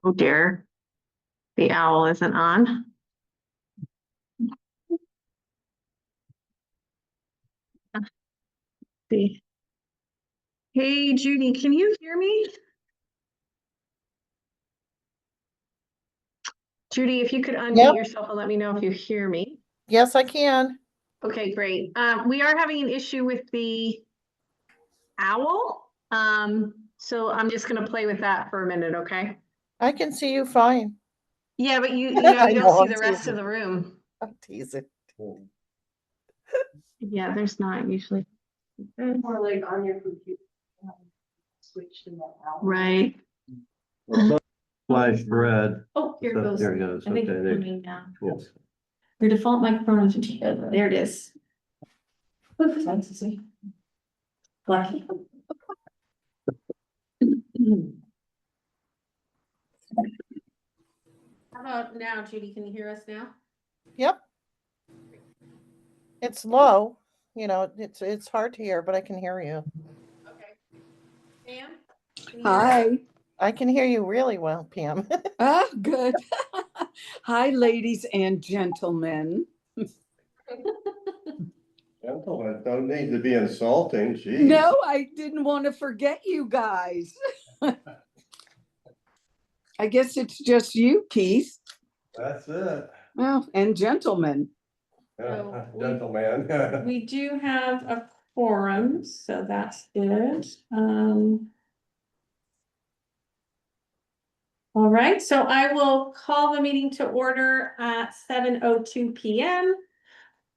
Oh dear. The owl isn't on. See. Hey, Judy, can you hear me? Judy, if you could unmute yourself and let me know if you hear me. Yes, I can. Okay, great. We are having an issue with the owl. So I'm just gonna play with that for a minute, okay? I can see you fine. Yeah, but you I don't know, see I'm the rest of teasing. the room. I'm teasing. Yeah, there's not usually. More like on your computer. Switch to that out. Right. Flash red. Oh, here it So goes. there it goes. I think Okay, it's there- coming now. Yes. Your default microphone is, there it is. Oops, that's to see. Black. How about now, Judy? Can you hear us now? Yep. It's low, you know, it's hard to hear, but I can hear you. Okay. Pam? Can you hear us? Hi. I can hear you really well, Pam. Ah, good. Hi, ladies and gentlemen. Gentlemen, don't need to be insulting, geez. No, I didn't want to forget you guys. I guess it's just you, Keith. That's it. Well, and gentlemen. So Gentleman. We do have a quorum, so that's good. All right, so I will call the meeting to order at 7:02 PM.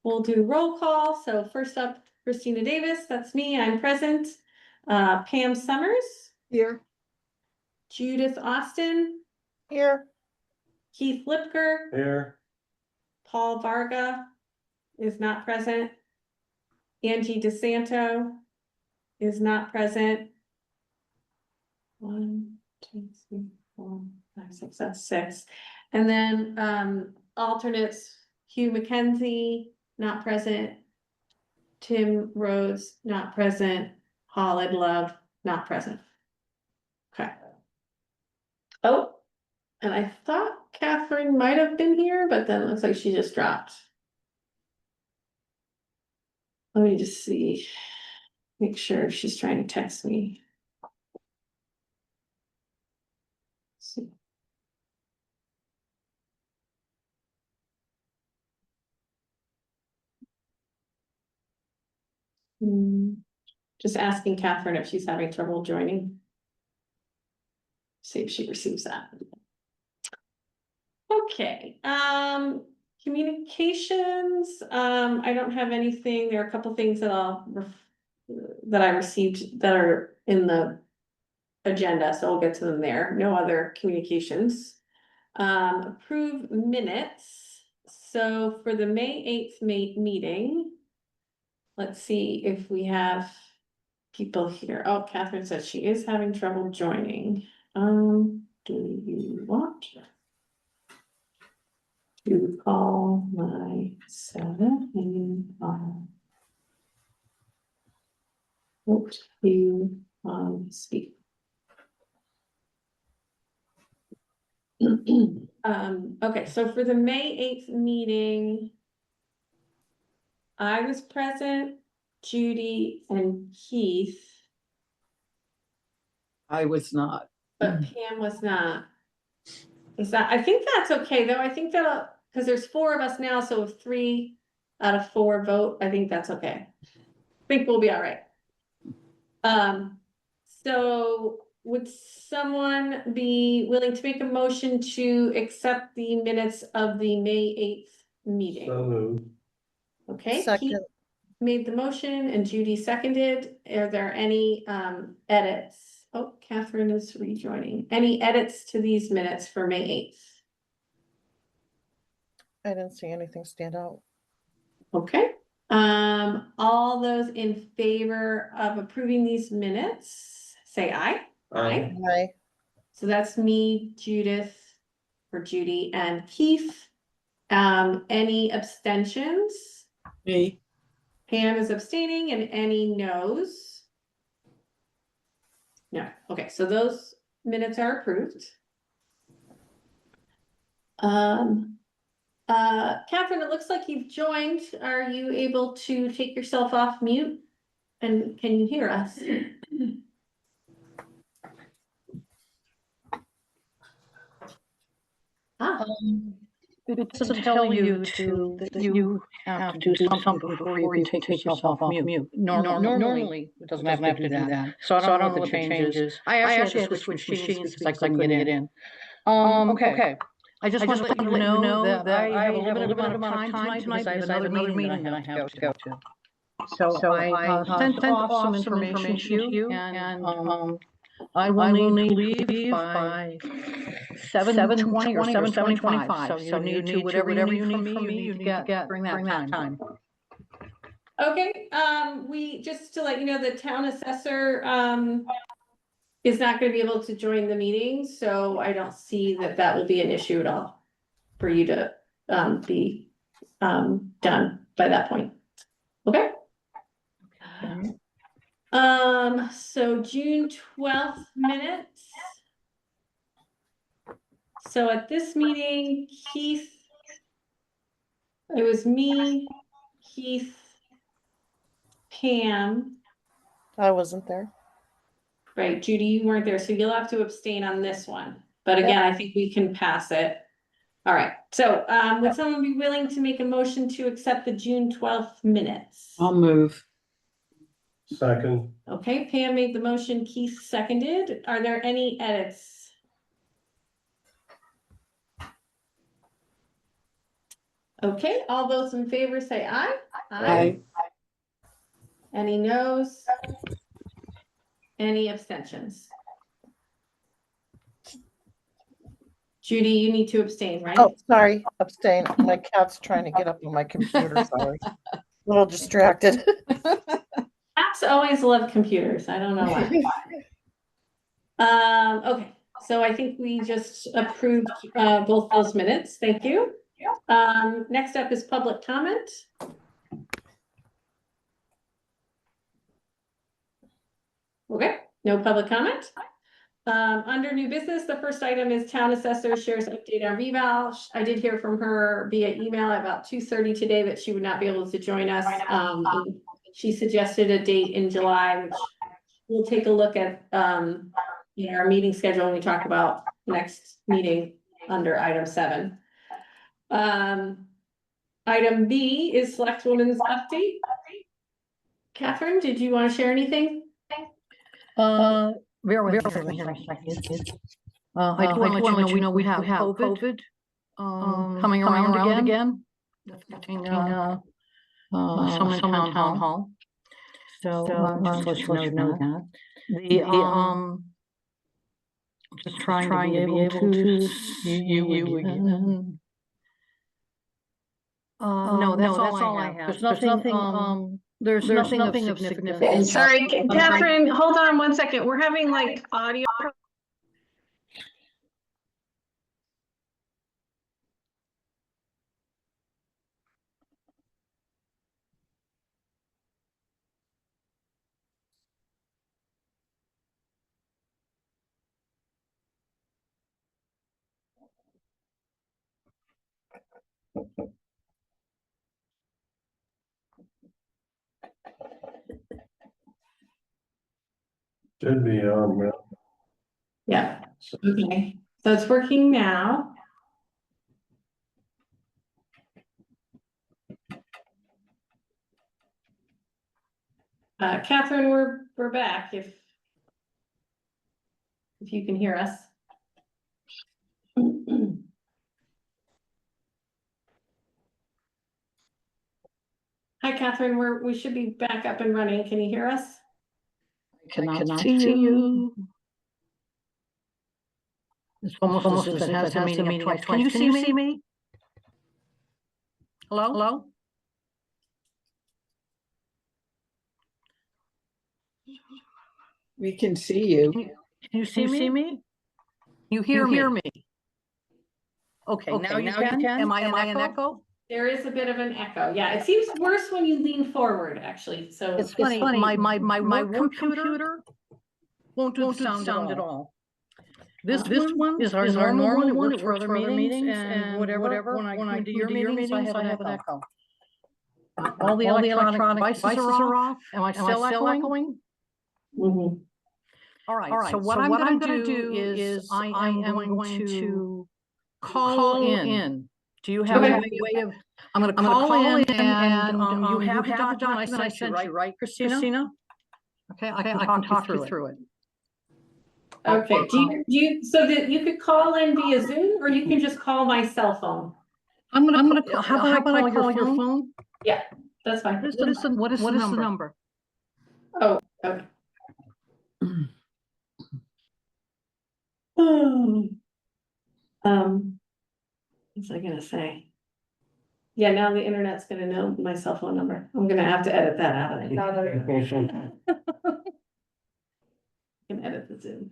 We'll do roll call. So first up, Christina Davis, that's me, I'm present. Pam Summers, Here. Judith Austin, Here. Keith Lipker, Here. Paul Varga is not present. Angie DeSanto is not present. 1, 2, 3, 4, 5, 6, that's 6. And then alternates, Hugh McKenzie, not present. Tim Rhodes, not present. Holland Love, not present. Okay. Oh, and I thought Catherine might have been here, but then it looks like she just dropped. Let me just see. Make sure if she's trying to text me. Let's see. Just asking Catherine if she's having trouble joining. See if she receives that. Okay, communications, I don't have anything. There are a couple things that that I received that are in the agenda, so I'll get to them there. No other communications. Approve minutes. So for the May 8th meeting, let's see if we have people here. Oh, Catherine says she is having trouble joining. Do you want to call myself and hope you speak? Okay, so for the May 8th meeting, I was present, Judy and Keith, I was not. but Pam was not. Is that, I think that's okay, though. I think that, because there's 4 of us now, so if 3 out of 4 vote, I think that's okay. I think we'll be all right. So would someone be willing to make a motion to accept the minutes of the May 8th meeting? So moved. Okay, Second. Keith made the motion and Judy seconded. Are there any edits? Oh, Catherine is rejoining. Any edits to these minutes for May 8th? I didn't see anything stand out. Okay, all those in favor of approving these minutes, say aye. Aye. Hi. So that's me, Judith, or Judy, and Keith. Any abstentions? Me. Pam is abstaining, and any noes? No. Okay, so those minutes are approved. Catherine, it looks like you've joined. Are you able to take yourself off mute? And can you hear us? Ah, It doesn't tell you that you have to do something before you can take yourself off mute. Normally, it doesn't have to do that. So I don't know what the change is. I actually had to switch machines because I couldn't get in. Okay. I just want to let you know that I have a limited amount of time tonight because I have another meeting that I have to go to. So I sent off some information to you and I will need to leave by 7:20 or 7:25. So you need to, whatever you need from me, you need to get during that time. okay, we, just to let you know, the town assessor, is not gonna be able to join the meeting, so I don't see that that will be an issue at all for you to, be, done by that point. Okay? So June 12th minutes. So at this meeting, Keith, it was me, Keith, Pam, I wasn't there. right, Judy, you weren't there, so you'll have to abstain on this one. But again, I think we can pass it. All right, so, would someone be willing to make a motion to accept the June 12th minutes? I'll move. Second, Okay, Pam made the motion, Keith seconded. Are there any edits? Okay, all those in favor say aye. Aye. Any noes? Any abstentions? Judy, you need to abstain, right? Oh, sorry, abstain. My cat's trying to get up on my computer, sorry. A little distracted. Cats always love computers. I don't know why. Okay, so I think we just approved both those minutes. Thank you. Next up is public comment. Okay, no public comment. Under new business, the first item is town assessor shares update on reval. I did hear from her via email at about 2:30 today that she would not be able to join us. And she suggested a date in July, which we'll take a look at, in our meeting schedule when we talk about next meeting under item 7. Item B is select women's update. Catherine, did you want to share anything? Bear with me here a second. I do want to let you know we have COVID coming around again. Affecting some in town hall. So just to let you know that. Just trying to be able to see you again. No, that's all I have. There's nothing of significance. Sorry, Catherine, hold on one second. We're having like audio. should be on now. Yeah, okay, so it's working now. Catherine, we're back if you can hear us. Hi, Catherine, we should be back up and running. Can you hear us? I cannot see you. It's almost as if it has the meeting twice. Can you see me? Hello? We can see you. Can you see me? You hear me? Okay, now you can? Am I an echo? There is a bit of an echo. Yeah, it seems worse when you lean forward, actually, so. It's funny, my work computer won't do the sound at all. This one is our normal one. It works for other meetings and whatever. When I come into your meetings, I have an echo. All the electronic devices are off. Am I still echoing? Mhm. All right, so what I'm gonna do is I am going to call in. Do you have Okay. a way of, I'm gonna call in and you have the document I sent you, right, Christina? Okay, I can talk you through it. Okay, do you, so that you could call in via Zoom, or you can just call my cell phone? I'm gonna call, how about I call your phone? Yeah, that's fine. What is the number? Oh, okay. What was I gonna say? Yeah, now the internet's gonna know my cell phone number. I'm gonna have to edit that out of it. Can edit the Zoom.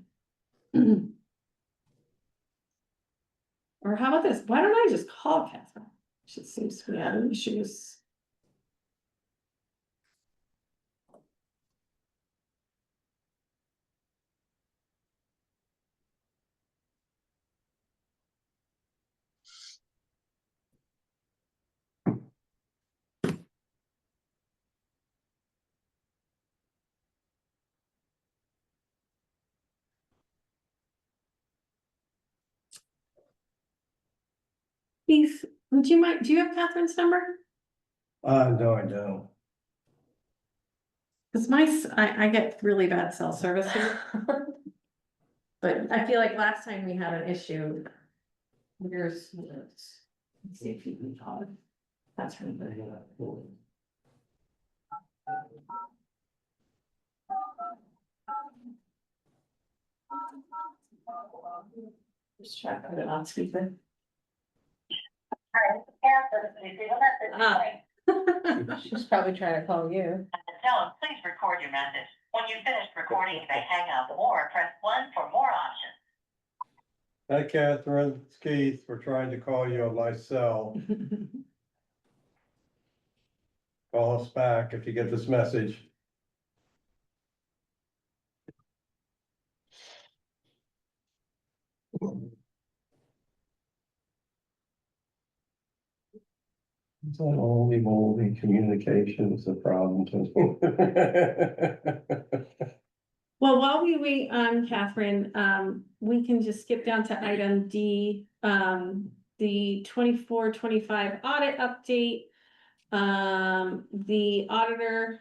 Or how about this? Why don't I just call Catherine? She seems to be having issues. Keith, would you mind, do you have Catherine's number? No, I don't. Cause I get really bad cell service here. But I feel like last time we had an issue. Let's see if you can call it. That's really good. Just try to put it on speaker. She's probably trying to call you. Tell him, please record your message. When you finish recording, you may hang up or press 1 for more options. Hi, Catherine, it's Keith. We're trying to call you on my cell. Call us back if you get this message. It's not only moldy communication is a problem too. Well, while we wait on Catherine, we can just skip down to item D, the 24-25 audit update. The auditor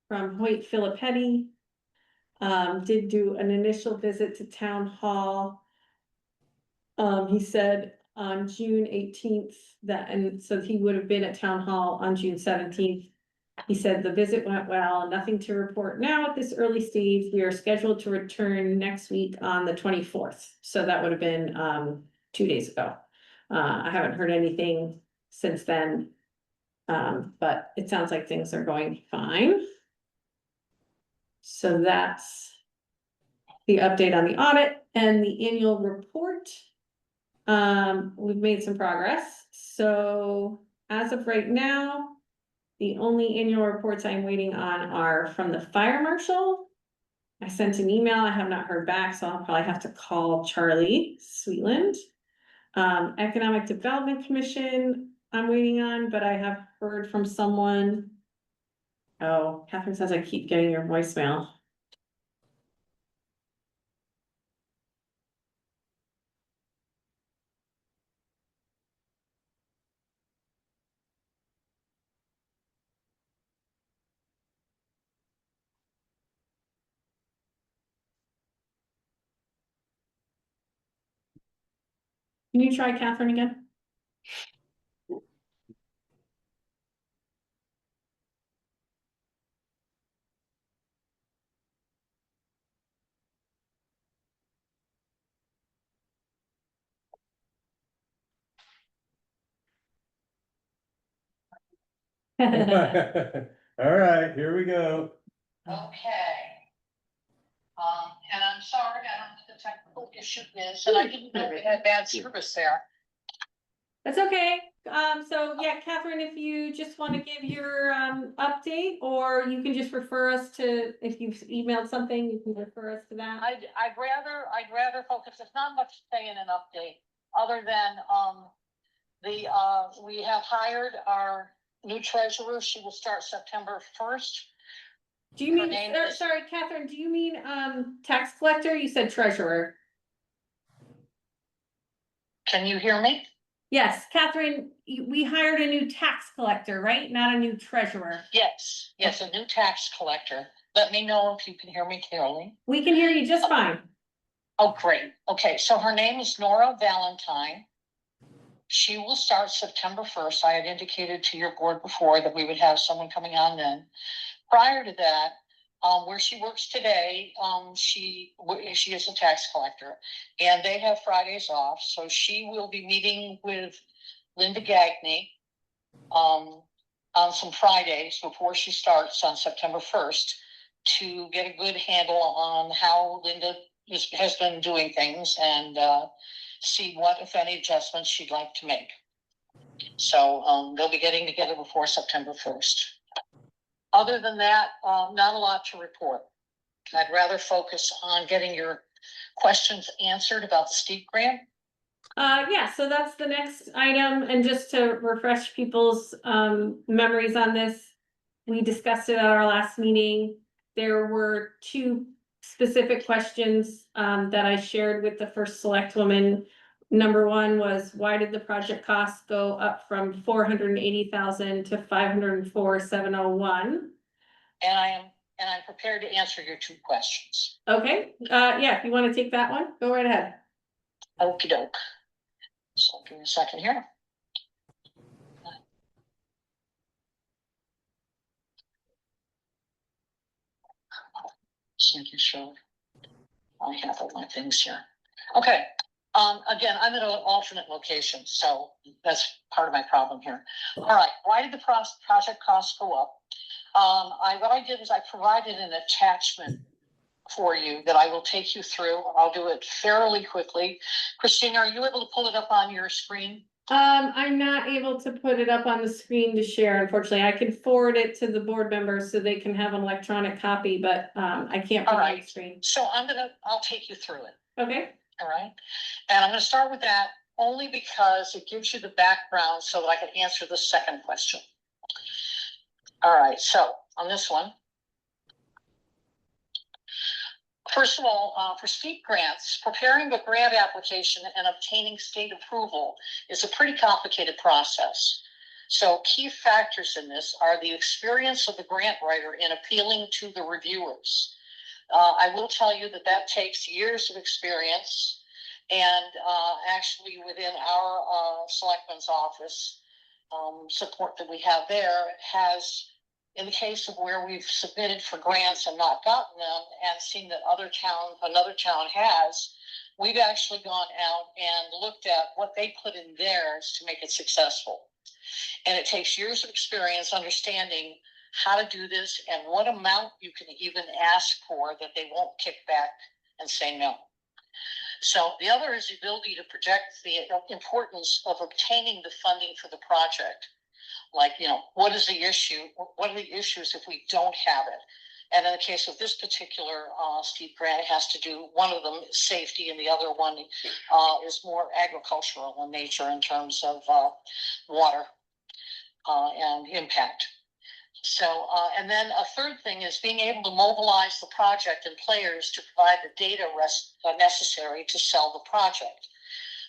from Hoyt Filippetti did do an initial visit to town hall. He said on June 18th that, and so he would have been at town hall on June 17th. He said the visit went well, nothing to report now at this early stage. We are scheduled to return next week on the 24th. So that would have been 2 days ago. I haven't heard anything since then. But it sounds like things are going fine. So that's the update on the audit and the annual report. We've made some progress. So as of right now, the only annual reports I'm waiting on are from the fire marshal. I sent an email, I have not heard back, so I'll probably have to call Charlie Sweetland. Economic Development Commission, I'm waiting on, but I have heard from someone. Oh, Catherine says I keep getting your voicemail. Can you try Catherine again? All right, here we go. Okay. And I'm sorry, I don't know what the technical issue is, and I didn't know we had bad service there. That's okay. So yeah, Catherine, if you just want to give your update, or you can just refer us to, if you've emailed something, you can refer us to that. I'd rather focus, there's not much to say in an update, other than, we have hired our new treasurer. She will start September 1st. Do you Her mean, name is- sorry, Catherine, do you mean tax collector? You said treasurer. Can you hear me? Yes, Catherine, we hired a new tax collector, right? Not a new treasurer. Yes, a new tax collector. Let me know if you can hear me clearly. We can hear you just fine. Oh, great. Okay, so her name is Nora Valentine. She will start September 1st. I had indicated to your board before that we would have someone coming on then. Prior to that, where she works today, she is a tax collector, and they have Fridays off. So she will be meeting with Linda Gagney on some Fridays before she starts on September 1st to get a good handle on how Linda has been doing things and see what, if any, adjustments she'd like to make. So they'll be getting together before September 1st. Other than that, not a lot to report. I'd rather focus on getting your questions answered about the steep grant. Yeah, so that's the next item, and just to refresh people's memories on this, we discussed it at our last meeting. There were two specific questions that I shared with the first select woman. Number one was, why did the project cost go up from 480,000 to 504,701? And I'm prepared to answer your two questions. Okay, yeah, if you want to take that one, go right ahead. Okie doke. So give me a second here. Just making sure I have all my things here. Okay. Again, I'm at an alternate location, so that's part of my problem here. All right. Why did the project costs go up? What I did is I provided an attachment for you that I will take you through. I'll do it fairly quickly. Christina, are you able to pull it up on your screen? I'm not able to put it up on the screen to share, unfortunately. I can forward it to the board members so they can have an electronic copy, but I can't put it on the screen. So I'll take you through it. Okay. All right. And I'm gonna start with that only because it gives you the background so that I can answer the second question. All right, so on this one, first of all, for steep grants, preparing a grant application and obtaining state approval is a pretty complicated process. So key factors in this are the experience of the grant writer in appealing to the reviewers. I will tell you that takes years of experience, and actually within our selectman's office, support that we have there has, in the case of where we've submitted for grants and not gotten them and seen that another town has, we've actually gone out and looked at what they put in theirs to make it successful. And it takes years of experience understanding how to do this and what amount you can even ask for that they won't kick back and say no. So the other is the ability to project the importance of obtaining the funding for the project. Like, what is the issue? What are the issues if we don't have it? And in the case of this particular steep grant, it has to do, one of them is safety, and the other one is more agricultural in nature in terms of water and impact. So, and then a third thing is being able to mobilize the project and players to provide the data necessary to sell the project.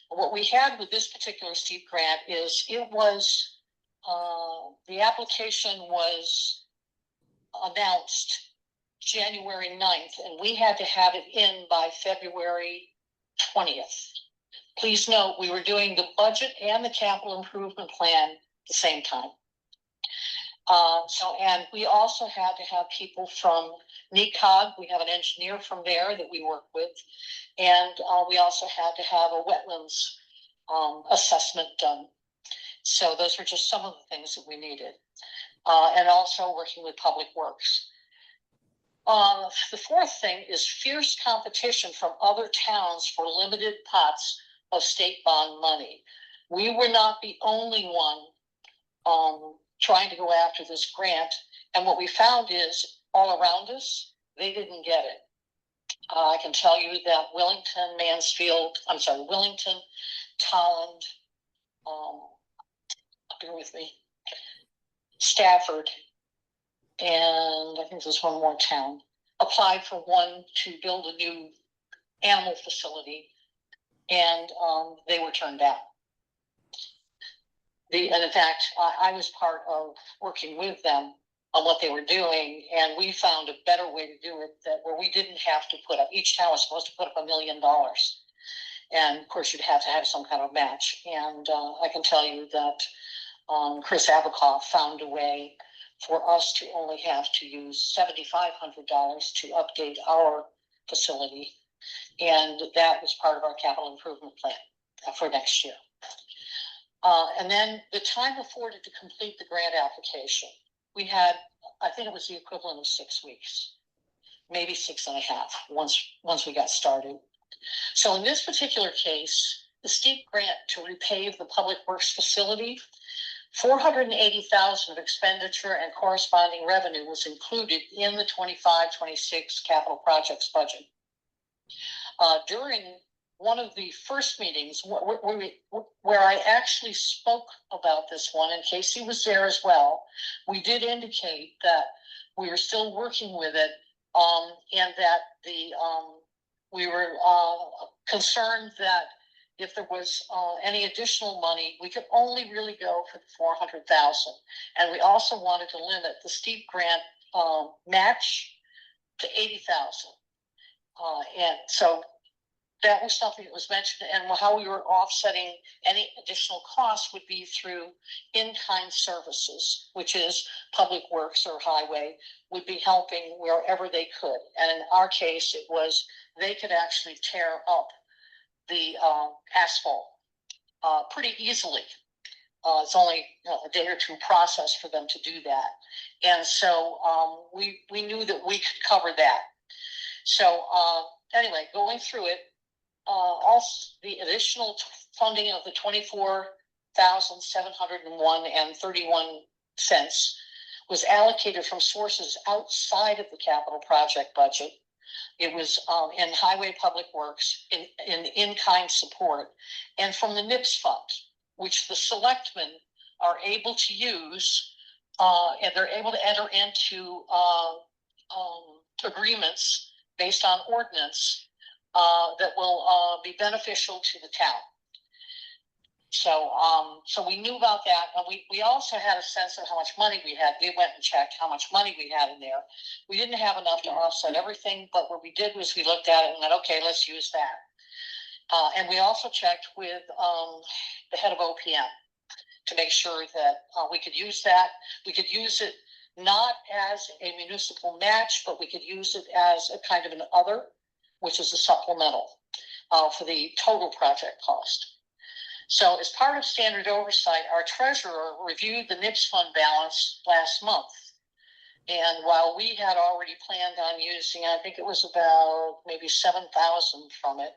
What we had with this particular steep grant is the application was announced January 9th, and we had to have it in by February 20th. Please note, we were doing the budget and the capital improvement plan at the same time. And we also had to have people from NECOG. We have an engineer from there that we work with. And we also had to have a wetlands assessment done. So those were just some of the things that we needed. And also working with Public Works. The fourth thing is fierce competition from other towns for limited pots of state bond money. we were not the only one trying to go after this grant. And what we found is all around us, they didn't get it. I can tell you that Wellington, Tolland, bear with me, Stafford, and I think there's one more town, applied for one to build a new animal facility, and they were turned down. And in fact, I was part of working with them on what they were doing, and we found a better way to do it where we didn't have to put up, each town was supposed to put up $1 million. And of course, you'd have to have some kind of match. And I can tell you that Chris Abacoff found a way for us to only have to use $7,500 to update our facility. And that was part of our capital improvement plan for next year. And then the time afforded to complete the grant application, we had, I think it was the equivalent of 6 weeks, maybe 6.5 once we got started. So in this particular case, the steep grant to repave the public works facility, $480,000 of expenditure and corresponding revenue was included in the 25-26 capital projects budget. During one of the first meetings where I actually spoke about this one, and Casey was there as well, we did indicate that we were still working with it, and that we were concerned that if there was any additional money, we could only really go for the $400,000. And we also wanted to limit the steep grant match to $80,000. And so that was something that was mentioned, and how we were offsetting any additional costs would be through in-kind services, which is public works or highway would be helping wherever they could. And in our case, it was they could actually tear up the asphalt pretty easily. It's only a day or two process for them to do that. And so we knew that we could cover that. So anyway, going through it, also the additional funding of the $24,701.31 was allocated from sources outside of the capital project budget. It was in highway public works, in-kind support, and from the NIPS fund, which the selectmen are able to use, and they're able to enter into agreements based on ordinance that will be beneficial to the town. So we knew about that, and we also had a sense of how much money we had. We went and checked how much money we had in there. We didn't have enough to offset everything, but what we did was we looked at it and went, okay, let's use that. And we also checked with the head of OPM to make sure that we could use that. We could use it not as a municipal match, but we could use it as a kind of an other, which is a supplemental for the total project cost. So as part of standard oversight, our treasurer reviewed the NIPS fund balance last month. And while we had already planned on using, I think it was about maybe 7,000 from it,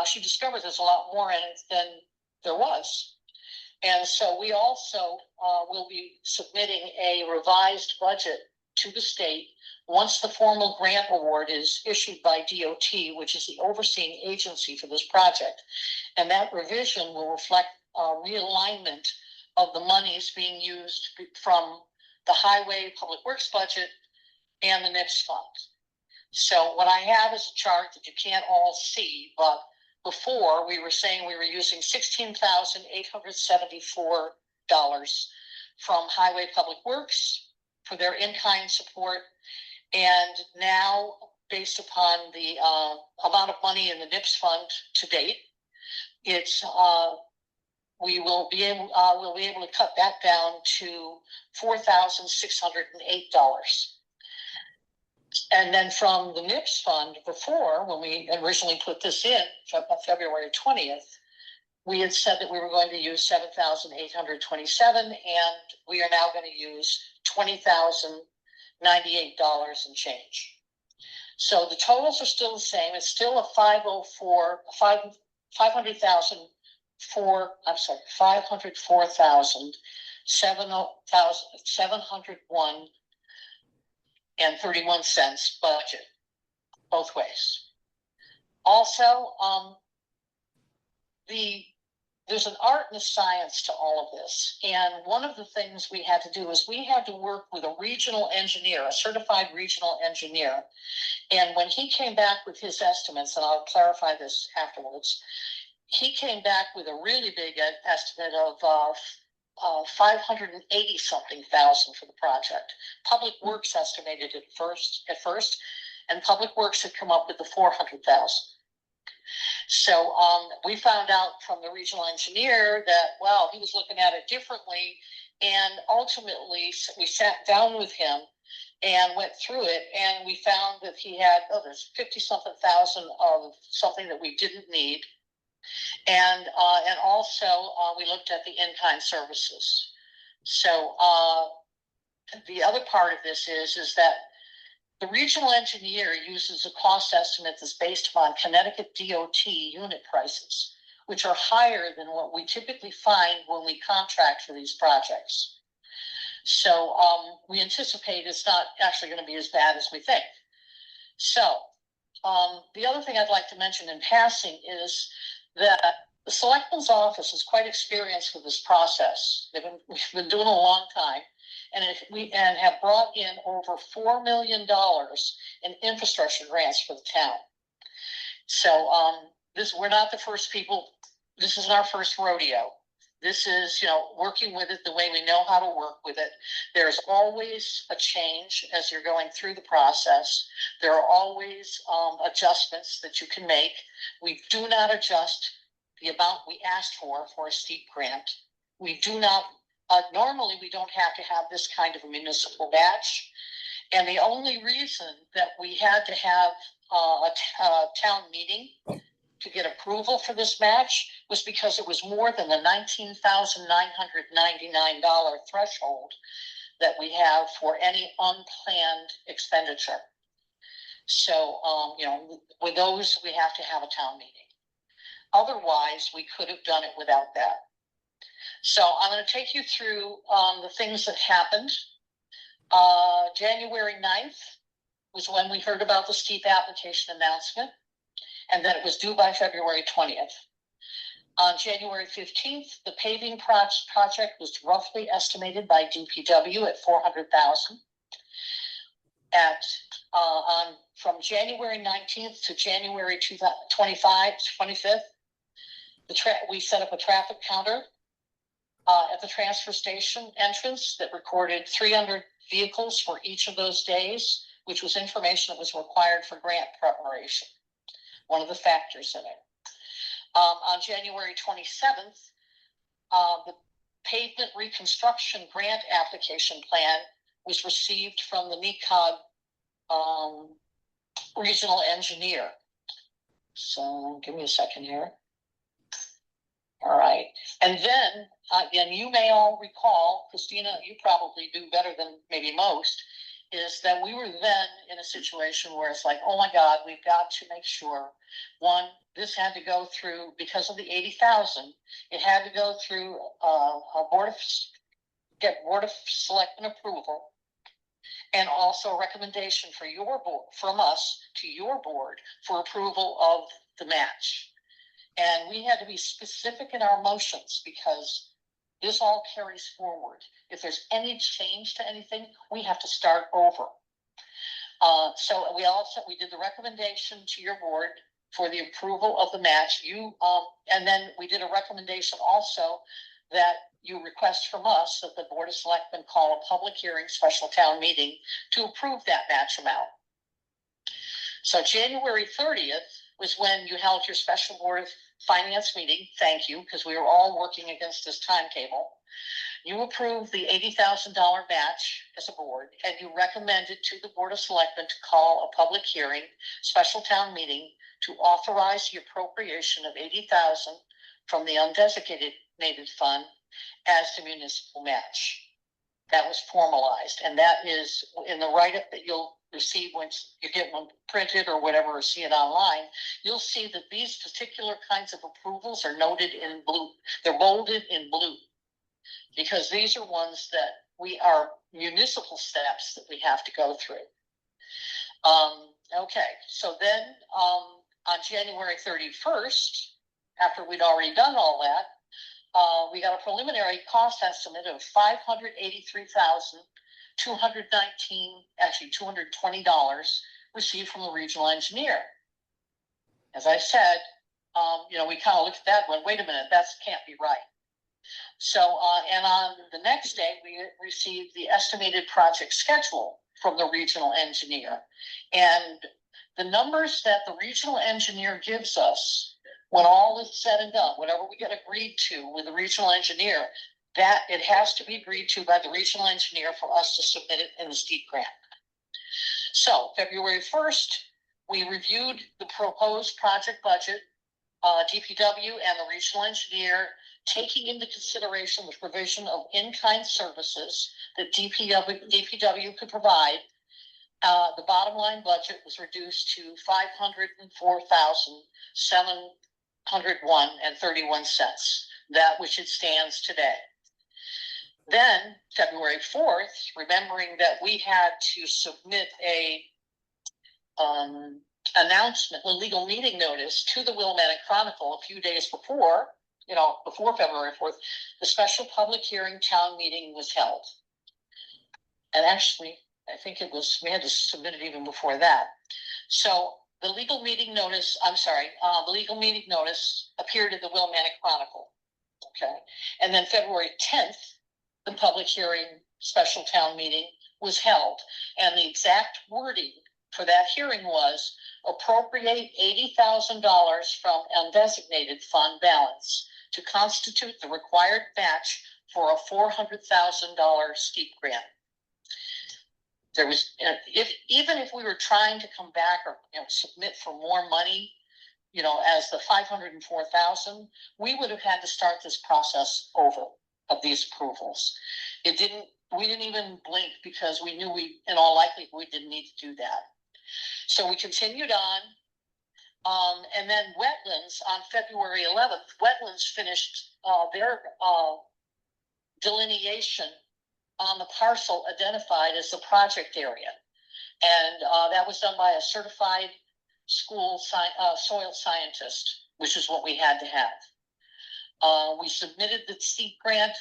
she discovered there's a lot more in it than there was. And so we also will be submitting a revised budget to the state once the formal grant award is issued by DOT, which is the overseeing agency for this project. And that revision will reflect realignment of the monies being used from the highway public works budget and the NIPS fund. So what I have is a chart that you can't all see, but before we were saying we were using $16,874 from highway public works for their in-kind support. And now, based upon the amount of money in the NIPS fund to date, it's we'll be able to cut that down to $4,608. And then from the NIPS fund before, when we originally put this in February 20th, we had said that we were going to use $7,827, and we are now going to use $20,098 and change. So the totals are still the same. It's still a $500,000 $504,701.31 budget, both ways. Also, there's an art and a science to all of this. And one of the things we had to do is we had to work with a regional engineer, a certified regional engineer. And when he came back with his estimates, and I'll clarify this afterwards, he came back with a really big estimate of 580 something thousand for the project. Public Works estimated it at first, and Public Works had come up with the 400,000. So we found out from the regional engineer that, well, he was looking at it differently. And ultimately, we sat down with him and went through it. And we found that he had, there's 50 something thousand of something that we didn't need. And also we looked at the in-kind services. So the other part of this is that the regional engineer uses a cost estimate that's based upon Connecticut DOT unit prices, which are higher than what we typically find when we contract for these projects. So we anticipate it's not actually going to be as bad as we think. So the other thing I'd like to mention in passing is that the Selectman's office is quite experienced with this process. We've been doing it a long time. And have brought in over $4 million in infrastructure grants for the town. So we're not the first people. This isn't our first rodeo. This is, working with it the way we know how to work with it. There's always a change as you're going through the process. There are always adjustments that you can make. We do not adjust the amount we asked for a steep grant. We do not. Normally, we don't have to have this kind of a municipal match. And the only reason that we had to have a town meeting to get approval for this match was because it was more than the $19,999 threshold that we have for any unplanned expenditure. So, with those, we have to have a town meeting. Otherwise, we could have done it without that. So I'm going to take you through the things that happened. January 9th was when we heard about the steep application announcement, and that it was due by February 20th. On January 15th, the paving project was roughly estimated by DPW at $400,000. From January 19th to January 25th, we set up a traffic counter at the transfer station entrance that recorded 300 vehicles for each of those days, which was information that was required for grant preparation, one of the factors in it. On January 27th, the pavement reconstruction grant application plan was received from the NECOG regional engineer. So give me a second here. All right. And then, and you may all recall, Christina, you probably do better than maybe most, is that we were then in a situation where it's like, oh my God, we've got to make sure, one, this had to go through, because of the 80,000, it had to go through get Board of Selectmen approval, and also a recommendation for your board, from us to your board for approval of the match. And we had to be specific in our motions because this all carries forward. If there's any change to anything, we have to start over. So we did the recommendation to your board for the approval of the match. And then we did a recommendation also that you request from us that the Board of Selectmen call a public hearing, special town meeting to approve that match amount. So January 30th was when you held your special Board of Finance meeting. Thank you, because we were all working against this timetable. You approved the $80,000 match as a board, and you recommended to the Board of Selectmen to call a public hearing, special town meeting, to authorize the appropriation of $80,000 from the undesignated fund as the municipal match. That was formalized, and that is in the write-up that you'll receive once you get one printed or whatever, or see it online, you'll see that these particular kinds of approvals are noted in blue. They're bolded in blue. Because these are ones that we are municipal steps that we have to go through. Okay, so then on January 31st, after we'd already done all that, we got a preliminary cost estimate of $220 received from the regional engineer. As I said, we kind of looked at that one, wait a minute, that can't be right. So, and on the next day, we received the estimated project schedule from the regional engineer. And the numbers that the regional engineer gives us, when all is said and done, whatever we get agreed to with the regional engineer, that it has to be agreed to by the regional engineer for us to submit it in the steep grant. So February 1st, we reviewed the proposed project budget, DPW and the regional engineer, taking into consideration the provision of in-kind services that DPW could provide. The bottom line budget was reduced to $504,701.31, that which it stands today. Then February 4th, remembering that we had to submit a announcement, a legal meeting notice to the Willimantic Chronicle a few days before, before February 4th, the special public hearing town meeting was held. And actually, I think we had to submit it even before that. So the legal meeting notice appeared in the Willimantic Chronicle. Okay. And then February 10th, the public hearing special town meeting was held. And the exact wording for that hearing was appropriate $80,000 from undesignated fund balance to constitute the required match for a $400,000 steep grant. There was, even if we were trying to come back or submit for more money, as the 504,000, we would have had to start this process over of these approvals. We didn't even blink because we knew in all likelihood, we didn't need to do that. So we continued on. And then wetlands on February 11th, wetlands finished their delineation on the parcel identified as the project area. And that was done by a certified school soil scientist, which is what we had to have. We submitted the steep grant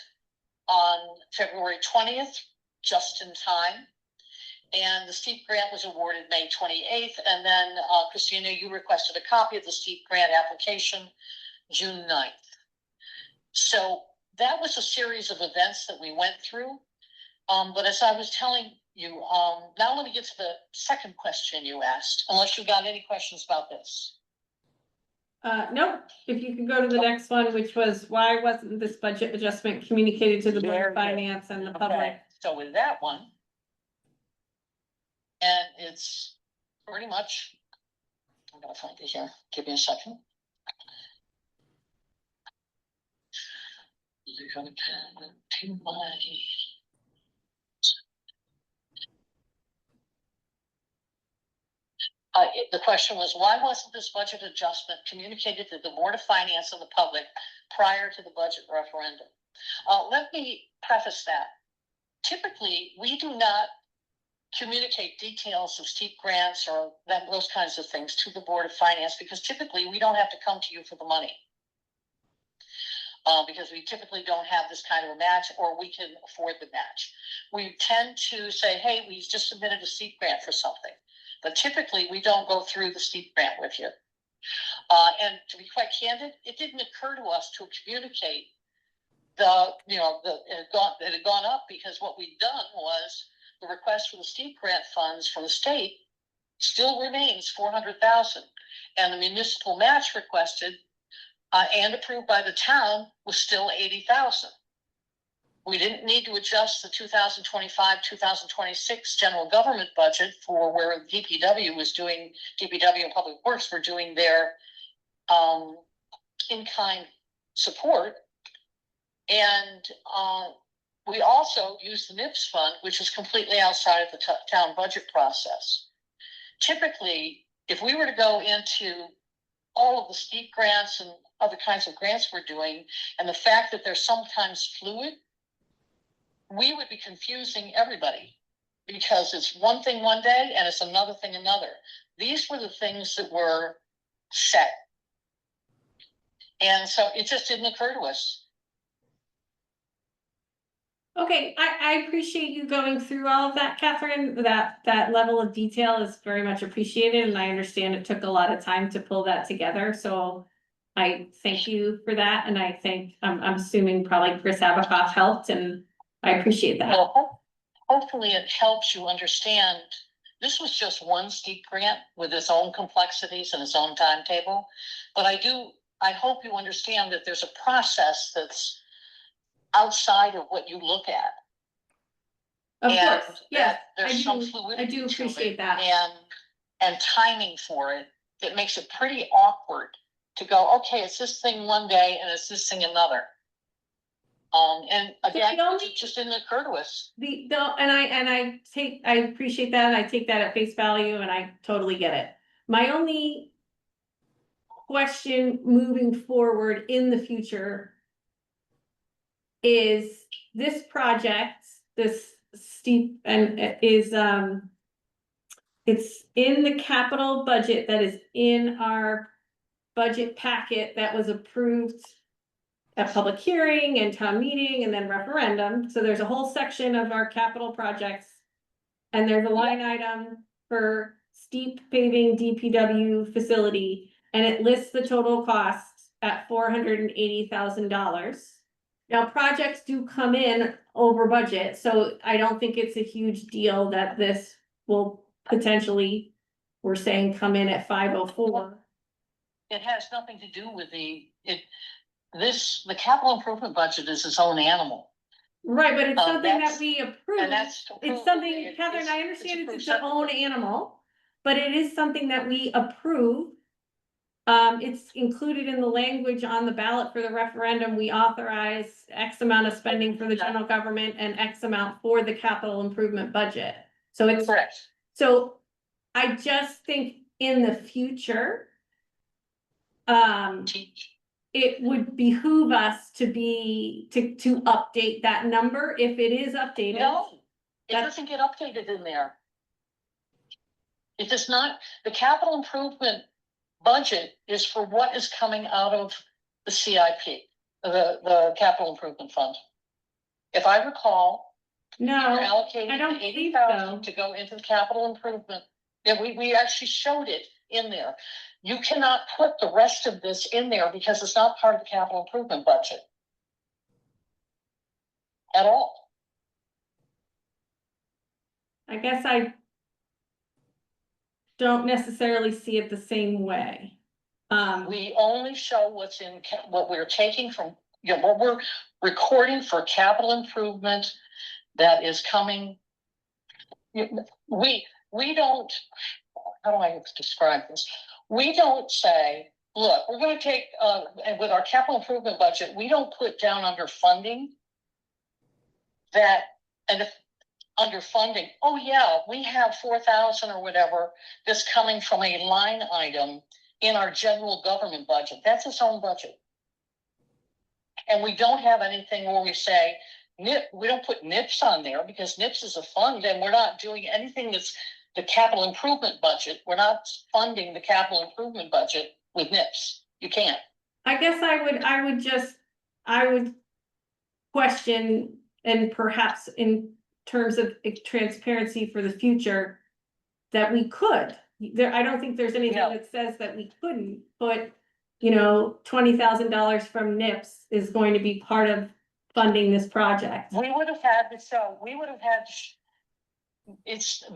on February 20th, just in time. And the steep grant was awarded May 28th. And then, Christina, you requested a copy of the steep grant application June 9th. So that was a series of events that we went through. But as I was telling you, now let me get to the second question you asked, unless you got any questions about this. Nope, if you could go to the next one, which was, why wasn't this budget adjustment communicated to the Board Very of good. Finance and the public? Okay, so with that one, and it's pretty much, I'm gonna find it here, give me a second. The question was, why wasn't this budget adjustment communicated to the Board of Finance and the public prior to the budget referendum? Let me preface that. Typically, we do not communicate details of steep grants or those kinds of things to the Board of Finance because typically we don't have to come to you for the money. Because we typically don't have this kind of a match, or we can afford the match. We tend to say, hey, we just submitted a steep grant for something. But typically we don't go through the steep grant with you. And to be quite candid, it didn't occur to us to communicate it had gone up, because what we'd done was the request for the steep grant funds from the state still remains $400,000, and the municipal match requested and approved by the town was still $80,000. We didn't need to adjust the 2025-2026 general government budget for where DPW and Public Works were doing their in-kind support. And we also use the NIPS fund, which is completely outside of the town budget process. Typically, if we were to go into all of the steep grants and other kinds of grants we're doing, and the fact that they're sometimes fluid, we would be confusing everybody because it's one thing one day and it's another thing another. These were the things that were set. And so it just didn't occur to us. Okay, I appreciate you going through all of that, Catherine. That level of detail is very much appreciated, and I understand it took a lot of time to pull that together. So I thank you for that, and I think I'm assuming probably Chris Abacoff helped, and I appreciate that. Well, hopefully it helps you understand. This was just one steep grant with its own complexities and its own timetable. But I hope you understand that there's a process that's outside of what you look at. Of And course, yes, there's some fluidity I do to appreciate it that. and timing for it that makes it pretty awkward to go, okay, it's this thing one day and it's this thing another. And again, it just didn't occur to us. I appreciate that, and I take that at face value, and I totally get it. My only question moving forward in the future is this project, this steep, and is it's in the capital budget that is in our budget packet that was approved at public hearing and town meeting and then referendum. So there's a whole section of our capital projects. And there's a line item for steep paving DPW facility, and it lists the total cost at $480,000. Now, projects do come in over budget, so I don't think it's a huge deal that this will potentially, we're saying, come in at 504. It has nothing to do with the capital improvement budget is its own animal. Right, but it's something that that's- we approve. And that's. It's something, Catherine, I understand it's its own animal, but it is something that we approve. It's included in the language on the ballot for the referendum. We authorize X amount of spending for the general government and X amount for the capital improvement budget. So it's, Correct. so I just think in the future, it would behoove us to update that number if it is updated. No, it doesn't get updated in there. It does not, the capital improvement budget is for what is coming out of the CIP, the capital improvement fund. If I recall, No, we're allocating I don't believe $80,000 so. to go into the capital improvement. Yeah, we actually showed it in there. You cannot put the rest of this in there because it's not part of the capital improvement budget at all. I guess I don't necessarily see it the same way. We only show what's in what we're taking from, what we're recording for capital improvement that is coming. We don't, how do I describe this? We don't say, look, we're going to take, and with our capital improvement budget, we don't put down under funding that, and if under funding, oh yeah, we have 4,000 or whatever that's coming from a line item in our general government budget. That's its own budget. And we don't have anything where we say, we don't put NIPS on there because NIPS is a fund and we're not doing anything that's the capital improvement budget. We're not funding the capital improvement budget with NIPS. You can't. I guess I would question, and perhaps in terms of transparency for the future, that we could. I don't think there's anything that says that we couldn't, but $20,000 from NIPS is going to be part of funding this project. We would have had to show,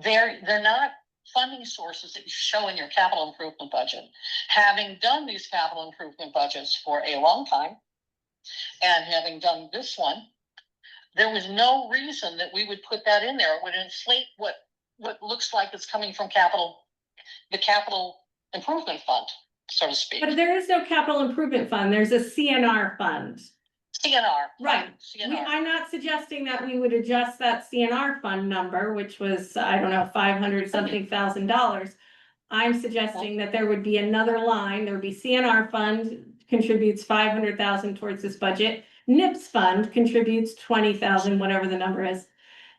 they're not funding sources that you show in your capital improvement budget. Having done these capital improvement budgets for a long time, and having done this one, there was no reason that we would put that in there. It would inflate what looks like it's coming from the capital improvement fund, so to speak. But there is no capital improvement fund. There's a CNR fund. CNR. Right. CNR. I'm not suggesting that we would adjust that CNR fund number, which was, I don't know, 500 something thousand dollars. I'm suggesting that there would be another line, there would be CNR fund contributes 500,000 towards this budget. NIPS fund contributes 20,000, whatever the number is.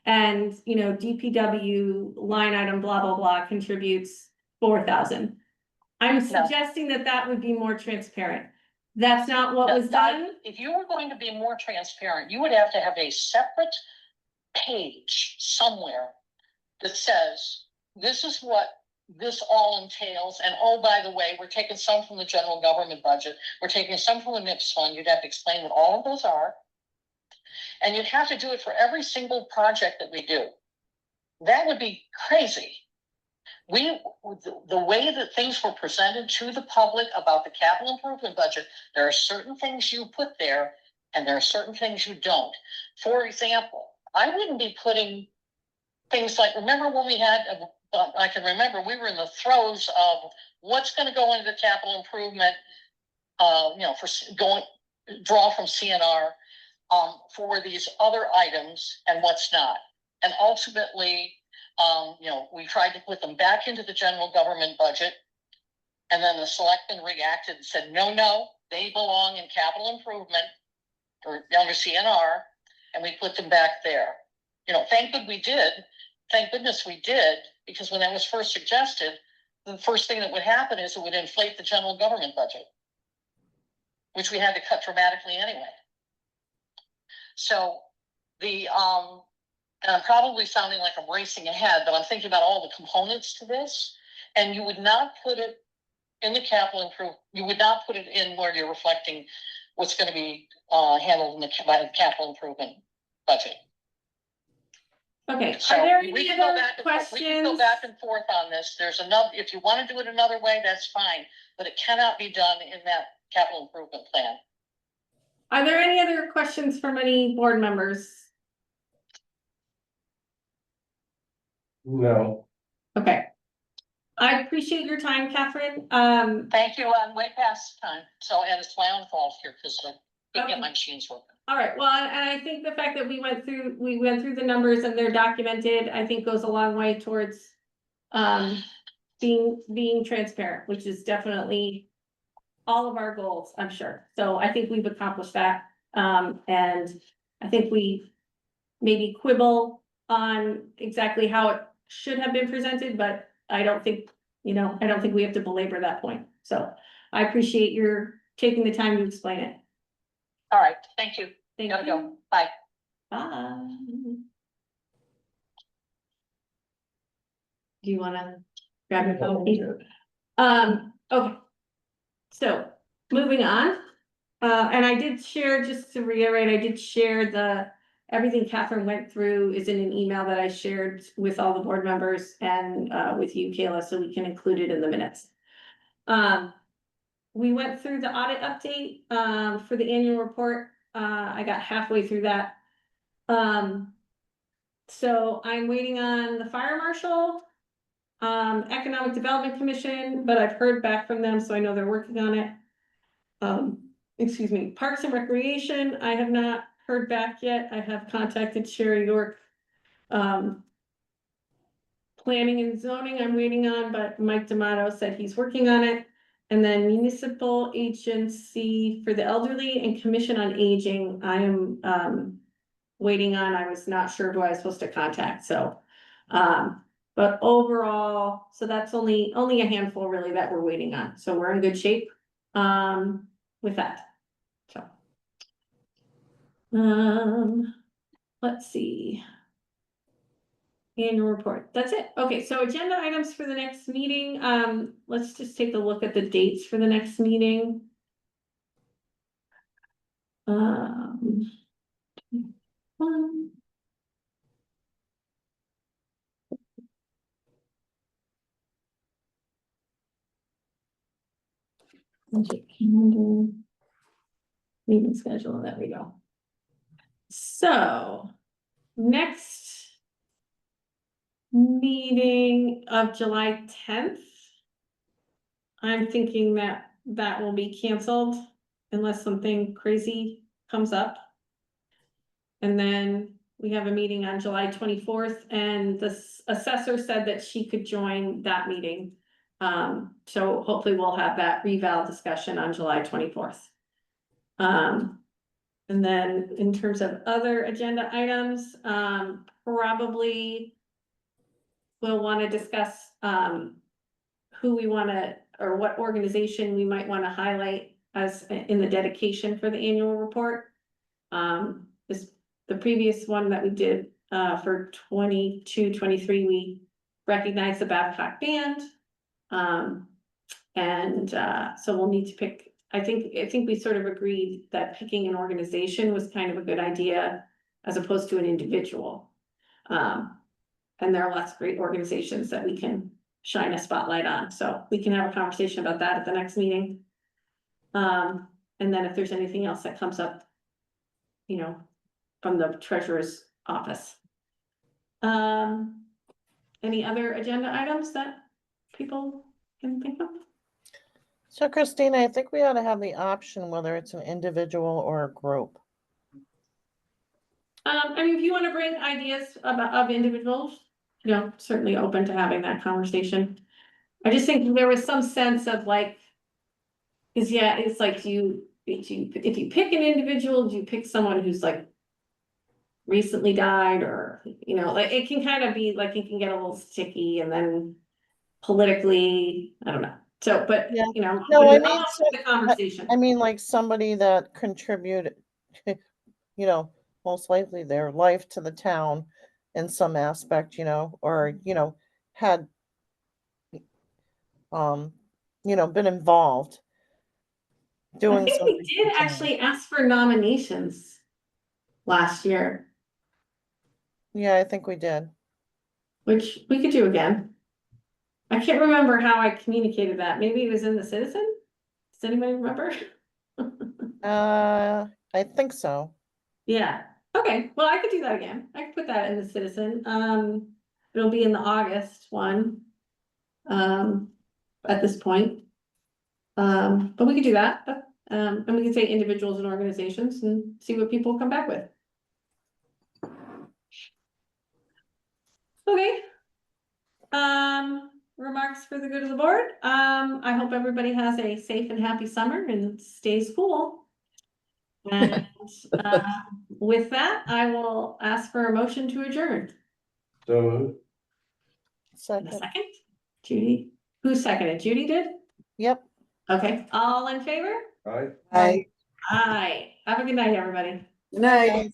And, you know, DPW line item, blah, blah, blah, contributes 4,000. I'm suggesting that that would be more transparent. That's not what was done. If you were going to be more transparent, you would have to have a separate page somewhere that says, this is what this all entails, and oh, by the way, we're taking some from the general government budget, we're taking some from the NIPS fund. You'd have to explain what all of those are. And you'd have to do it for every single project that we do. That would be crazy. The way that things were presented to the public about the capital improvement budget, there are certain things you put there and there are certain things you don't. For example, I wouldn't be putting things like, remember when we had, I can remember we were in the throes of what's going to go into the capital improvement, for draw from CNR for these other items and what's not. And ultimately, we tried to put them back into the general government budget. And then the selectmen reacted and said, no, they belong in capital improvement or under CNR. And we put them back there. Thank goodness we did, because when that was first suggested, the first thing that would happen is it would inflate the general government budget, which we had to cut dramatically anyway. So and I'm probably sounding like I'm racing ahead, but I'm thinking about all the components to this, and you would not put it in the capital improvement. You would not put it in where you're reflecting what's going to be handled by the capital improvement budget. Okay, So are there we any can go other back and forth. We can questions? go back and forth on this. There's another, if you want to do it another way, that's fine, but it cannot be done in that capital improvement plan. Are there any other questions from any board members? No, Okay. I appreciate your time, Catherine. Thank you. I'm way past time. So, and it's my own fault here because I couldn't get my machines working. All right, well, and I think the fact that we went through the numbers and they're documented, I think goes a long way towards being transparent, which is definitely all of our goals, I'm sure. So I think we've accomplished that. And I think we maybe quibble on exactly how it should have been presented, but I don't think we have to belabor that point. So I appreciate your taking the time to explain it. All right. Thank you. Thank Gotta you. go. Bye. Bye. Do you wanna grab your phone? Okay. So, moving on, and I did share, just to reiterate, I did share everything Catherine went through is in an email that I shared with all the board members and, with you, Kayla, so we can include it in the minutes. We went through the audit update, for the annual report. I got halfway through that. So I'm waiting on the fire marshal, Economic Development Commission, but I've heard back from them, so I know they're working on it. Excuse me, Parks and Recreation, I have not heard back yet. I have contacted Sherry York. Planning and zoning, I'm waiting on, but Mike D'Amato said he's working on it. And then Municipal Agency for the Elderly and Commission on Aging, I am waiting on. I was not sure who I was supposed to contact, so. But overall, so that's only a handful really that we're waiting on, so we're in good shape with that. So. Let's see. Annual report, that's it. Okay, so agenda items for the next meeting. Let's just take a look at the dates for the next meeting. Budget calendar. Meeting schedule, there we go. So, next meeting of July 10th. I'm thinking that will be canceled unless something crazy comes up. And then we have a meeting on July 24th, and the assessor said that she could join that meeting. So hopefully we'll have that reval discussion on July 24th. And then in terms of other agenda items, probably we'll want to discuss, who we want to, or what organization we might want to highlight as in the dedication for the annual report. This, the previous one that we did, for 22-23, we recognized the Babcock Band. So we'll need to pick, I think we sort of agreed that picking an organization was kind of a good idea as opposed to an individual. And there are lots of great organizations that we can shine a spotlight on, so we can have a conversation about that at the next meeting. And then if there's anything else that comes up, you know, from the treasurer's office. Any other agenda items that people can think of? So Christina, I think we ought to have the option whether it's an individual or a group. I mean, if you want to bring ideas of individuals, you know, certainly open to having that conversation. I just think there was some sense of like, is yeah, it's like if you pick an individual, do you pick someone who's like recently died, or, you know, like it can kind of be like, it can get a little sticky, and then politically, I don't know. So, but Yeah. you know, No, I mean, I'll have the conversation. I mean, like somebody that contributed, you know, most likely their life to the town in some aspect, you know, or, you know, had, you know, been involved I doing think something. we did actually ask for nominations last year, Yeah, I think we did. which we could do again. I can't remember how I communicated that. Maybe it was in the Citizen? Does anybody remember? I think so. Yeah, okay, well, I could do that again. I could put that in the Citizen. It'll be in the August one. At this point. But we could do that, and we can say individuals and organizations and see what people come back with. Okay. Remarks for the good of the board. I hope everybody has a safe and happy summer and stays cool. And with that, I will ask for a motion to adjourn. So, A Second. second, Judy. Who seconded? Judy did? Yep. Okay, all in favor? right? I, Aye. Have a good night, everybody. night.